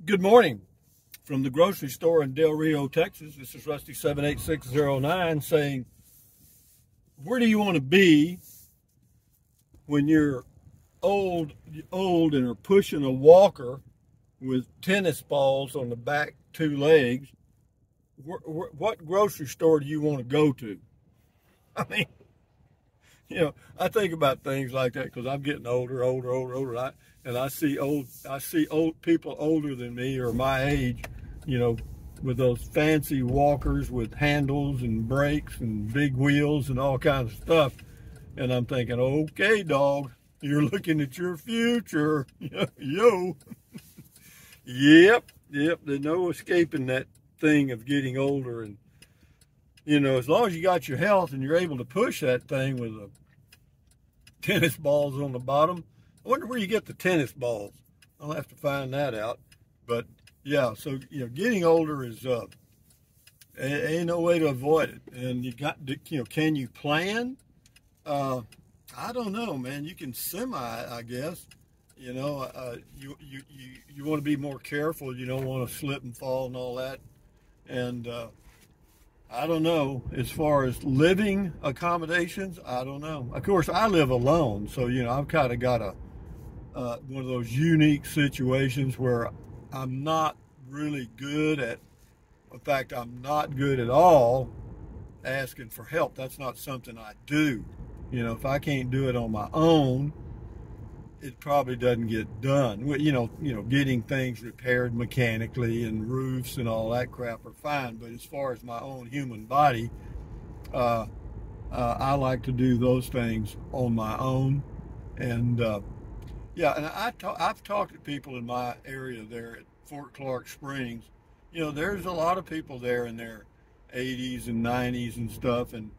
Good morning from the grocery store in Del Rio, Texas. This is Rusty 78609 saying, where do you want to be when you're old and are pushing a walker with tennis balls on the back two legs? What grocery store do you want to go to? I mean, I think about things like that because I'm getting older. And I see old people older than me or my age, with those fancy walkers with handles and brakes and big wheels and all kinds of stuff. And I'm thinking, okay, dog, you're looking at your future. Yo. Yep. There's no escaping that thing of getting older. And, as long as you got your health and you're able to push that thing with a tennis balls on the bottom. I wonder where you get the tennis balls. I'll have to find that out. But yeah, so getting older is ain't no way to avoid it. And you got to, can you plan? I don't know, man. You can I guess. You want to be more careful. You don't want to slip and fall and all that. And I don't know, as far as living accommodations, I don't know. Of course, I live alone, so, I've kind of got one of those unique situations where I'm not really good at, in fact, I'm not good at all asking for help. That's not something I do. If I can't do it on my own, it probably doesn't get done. Getting things repaired mechanically and roofs and all that crap are fine. But as far as my own human body, I like to do those things on my own. And and I've talked to people in my area there at Fort Clark Springs. There's a lot of people there in their 80s and 90s and stuff, and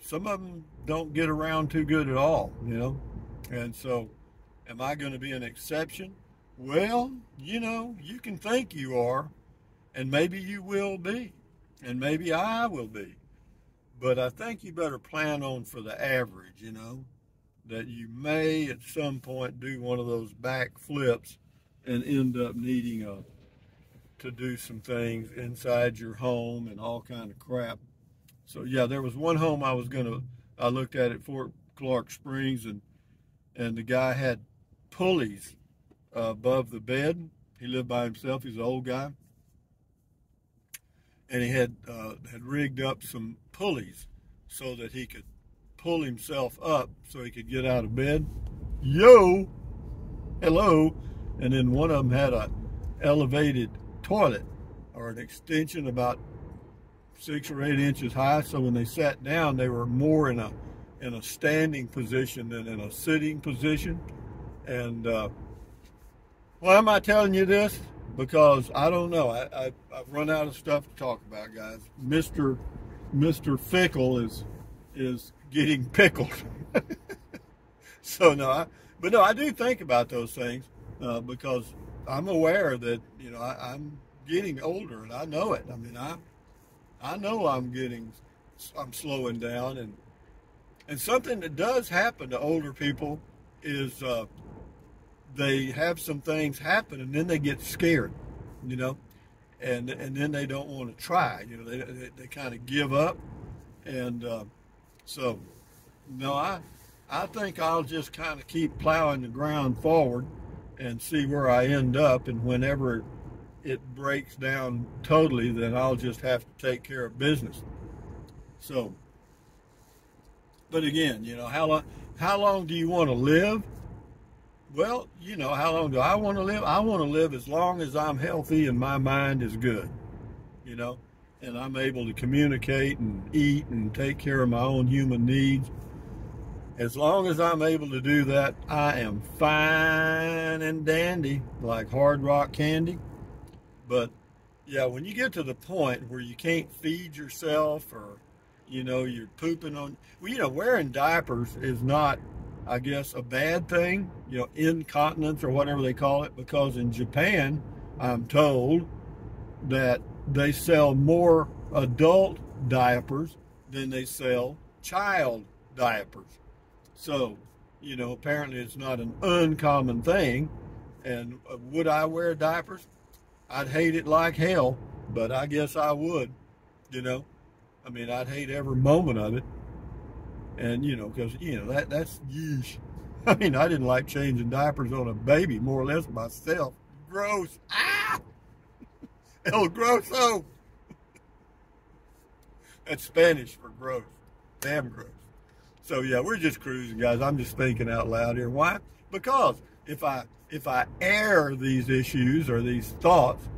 some of them don't get around too good at all. And so. Am I going to be an exception? Well, you can think you are, and maybe you will be, and maybe I will be. But I think you better plan on for the average, that you may at some point do one of those back flips and end up needing to do some things inside your home and all kind of crap. So yeah, there was one home I looked at Fort Clark Springs, and the guy had pulleys above the bed. He lived by himself. He's an old guy, and he had rigged up some pulleys so that he could pull himself up so he could get out of bed. Yo, hello. And then one of them had a elevated toilet, or an extension about 6 or 8 inches high. So when they sat down, they were more in a standing position than in a sitting position. And why am I telling you this? Because I don't know. I've run out of stuff to talk about, guys. Mr. Fickle is getting pickled. So I do think about those things because I'm aware that I'm getting older, and I know it. I mean, I know I'm slowing down, and something that does happen to older people is they have some things happen, and then they get scared, and then they don't want to try. They kind of give up, and so no, I think I'll just kind of keep plowing the ground forward and see where I end up, and whenever it breaks down totally, then I'll just have to take care of business. So, but again, how long do you want to live? Well, how long do I want to live? I want to live as long as I'm healthy and my mind is good, and I'm able to communicate and eat and take care of my own human needs. As long as I'm able to do that, I am fine and dandy, like Hard Rock Candy. But yeah, when you get to the point where you can't feed yourself, or you're pooping on, wearing diapers is not, I guess, a bad thing, incontinence or whatever they call it, because in Japan, I'm told that they sell more adult diapers than they sell child diapers. So, apparently it's not an uncommon thing. And would I wear diapers? I'd hate it like hell, but I guess I would, you know. I mean, I'd hate every moment of it. And, you know, because, you know, that's yeesh. I mean, I didn't like changing diapers on a baby, more or less myself. Gross. Ah! El grosso. That's Spanish for gross. Damn gross. So, yeah, we're just cruising, guys. I'm just thinking out loud here. Why? Because if I air these issues or these thoughts,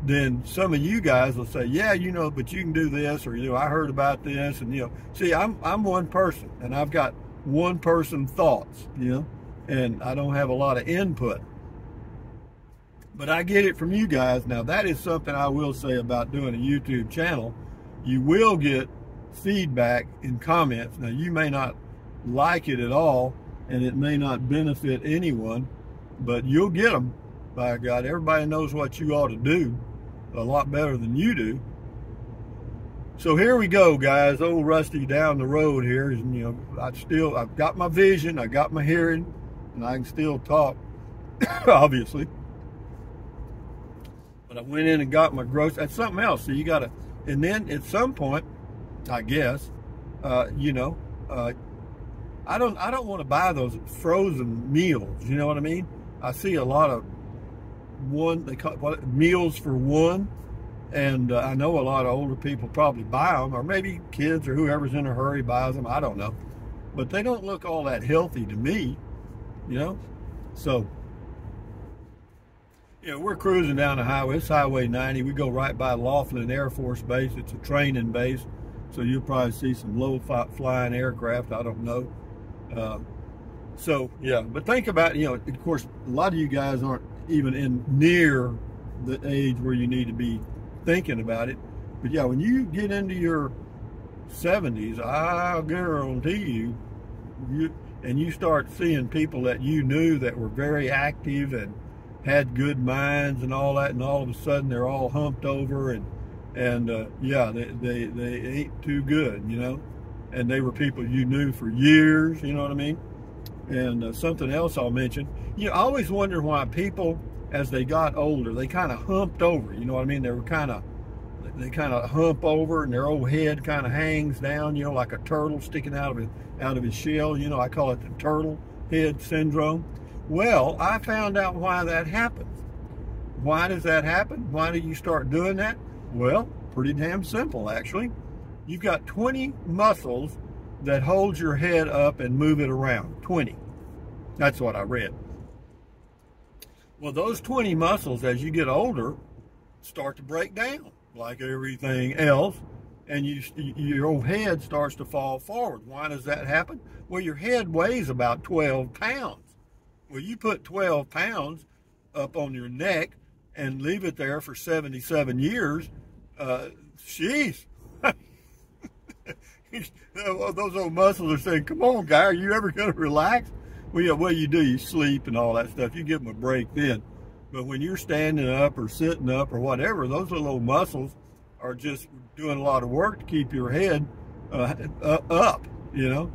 then some of you guys will say, yeah, you know, but you can do this, or, you know, I heard about this, and, you know, see, I'm one person, and I've got one person thoughts, you know, and I don't have a lot of input, but I get it from you guys. Now, that is something I will say about doing a YouTube channel. You will get feedback in comments. Now, you may not like it at all, and it may not benefit anyone, but you'll get them. By God, everybody knows what you ought to do a lot better than you do. So here we go, guys. Old Rusty down the road here. You know, I've got my vision, I got my hearing, and I can still talk, obviously. But I went in and got my groceries. That's something else. So you got to, and then at some point, I guess, you know, I don't want to buy those frozen meals. You know what I mean? I see a lot of they call it meals for one, and I know a lot of older people probably buy them, or maybe kids or whoever's in a hurry buys them. I don't know, but they don't look all that healthy to me, you know. So, you know, we're cruising down the highway. It's Highway 90. We go right by Laughlin Air Force Base. It's a training base, so you'll probably see some low-flying aircraft. I don't know. So yeah, but think about, you know, of course, a lot of you guys aren't even in near the age where you need to be thinking about it. But yeah, when you get into your 70s, I'll guarantee you start seeing people that you knew that were very active and had good minds and all that, and all of a sudden they're all humped over and yeah, they ain't too good, you know. And they were people you knew for years, you know what I mean? And something else I'll mention, you know, I always wonder why people, as they got older, they kind of humped over, you know what I mean? They kind of hump over, and their old head kind of hangs down, you know, like a turtle sticking out of his shell. You know, I call it the turtle head syndrome. Well, I found out why that happens. Why does that happen? Why do you start doing that? Well, pretty damn simple, actually. You've got 20 muscles that hold your head up and move it around. 20. That's what I read. Well, those 20 muscles, as you get older, start to break down like everything else, and your old head starts to fall forward. Why does that happen? Well, your head weighs about 12 pounds. Well, you put 12 pounds up on your neck and leave it there for 77 years, jeez. Those old muscles are saying, come on, guy, are you ever going to relax? Well, yeah, what you do, you sleep and all that stuff. You give them a break then. But when you're standing up or sitting up or whatever, those little old muscles are just doing a lot of work to keep your head up, you know.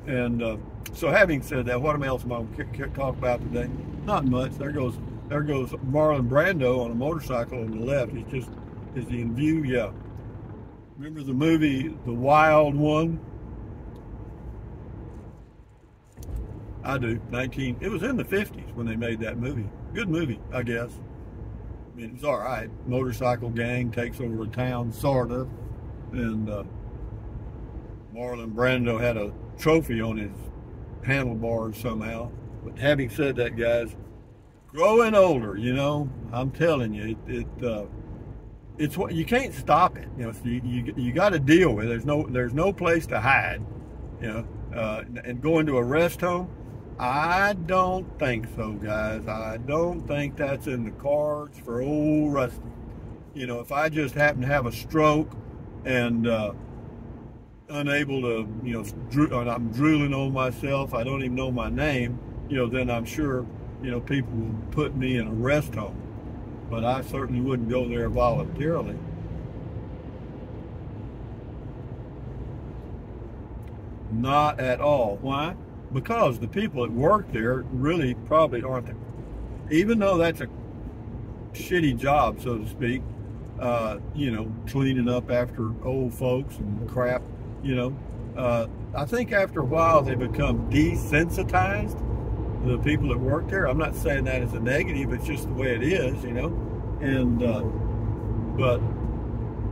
And so having said that, what else am I going to talk about today? Not much. There goes Marlon Brando on a motorcycle on the left. Is he in view? Yeah. Remember the movie The Wild One? I do. It was in the 50s when they made that movie. Good movie, I guess. I mean, it was all right. Motorcycle gang takes over a town, sort of. And Marlon Brando had a trophy on his handlebars somehow. But having said that, guys, growing older, you know, I'm telling you, it's what you can't stop it. You know, so you got to deal with it. There's no place to hide. You know, and going to a rest home, I don't think so, guys. I don't think that's in the cards for old Rusty. You know, if I just happen to have a stroke and unable to, you know, I'm drooling on myself, I don't even know my name, you know, then I'm sure, you know, people will put me in a rest home. But I certainly wouldn't go there voluntarily. Not at all. Why? Because the people that work there really probably aren't there. Even though that's shitty job, so to speak. You know, cleaning up after old folks and crap. You know, I think after a while they become desensitized. The people that work there. I'm not saying that as a negative. It's just the way it is. You know, and but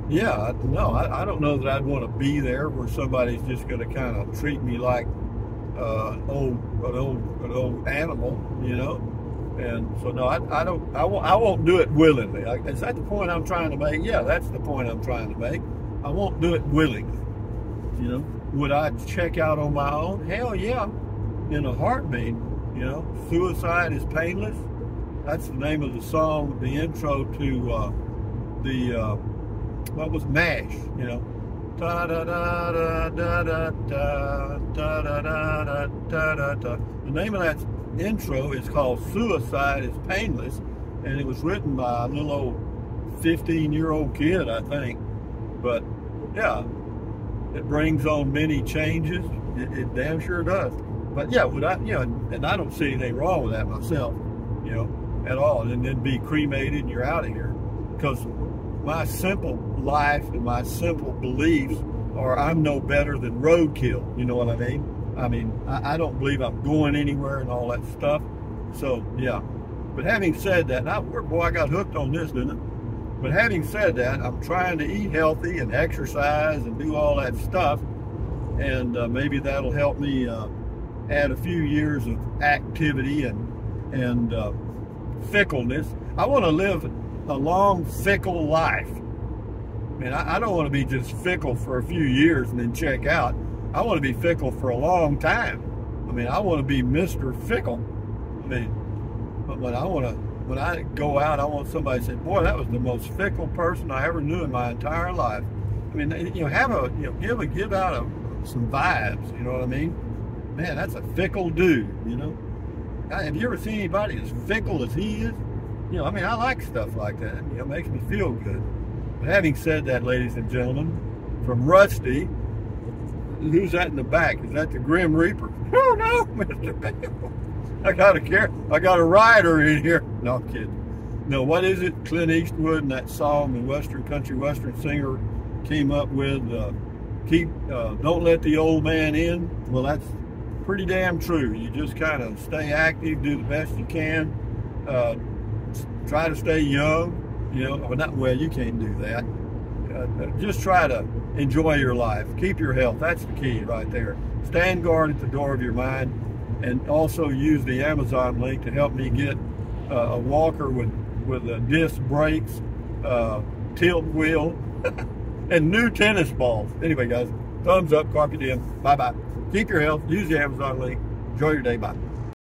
yeah, no, I don't know that I'd want to be there where somebody's just going to kind of treat me like an old animal, you know. And so no, I won't do it willingly. Is that the point I'm trying to make? Yeah, that's the point I'm trying to make. I won't do it willingly. You know, would I check out on my own? Hell yeah, in a heartbeat. You know, suicide is painless. That's the name of the song, the intro to what was MASH, you know. Da da da da da da da da da da da da. The name of that intro is called Suicide is Painless, and it was written by a little old 15-year-old kid, I think. But yeah, it brings on many changes. It damn sure does. But yeah, would I, you know, and I don't see anything wrong with that myself, you know, at all. And then be cremated and you're out of here. Because my simple life and my simple beliefs are I'm no better than roadkill. You know what I mean? I mean, I don't believe I'm going anywhere and all that stuff. So yeah. But having said that, boy, I got hooked on this, didn't it? But having said that, I'm trying to eat healthy and exercise and do all that stuff. And maybe that'll help me add a few years of activity and fickleness. I want to live a long, fickle life. I mean, I don't want to be just fickle for a few years and then check out. I want to be fickle for a long time. I mean, I want to be Mr. Fickle. I mean, but when I go out, I want somebody to say, boy, that was the most fickle person I ever knew in my entire life. I mean, you know, give out some vibes, you know what I mean? Man, that's a fickle dude, you know? Have you ever seen anybody as fickle as he is? You know, I mean, I like stuff like that. You know, it makes me feel good. But having said that, ladies and gentlemen, from Rusty, who's that in the back? Is that the Grim Reaper? Oh, no, Mr. Bale. I got a rider in here. No, I'm kidding. No, what is it? Clint Eastwood and that song the country western singer came up with, don't let the old man in. Well, that's pretty damn true. You just kind of stay active, do the best you can, try to stay young, you know. Well, you can't do that. Just try to enjoy your life. Keep your health. That's the key right there. Stand guard at the door of your mind, and also use the Amazon link to help me get a walker with disc brakes, tilt wheel, and new tennis balls. Anyway, guys, thumbs up, carpe diem. Bye-bye. Keep your health. Use the Amazon link. Enjoy your day. Bye.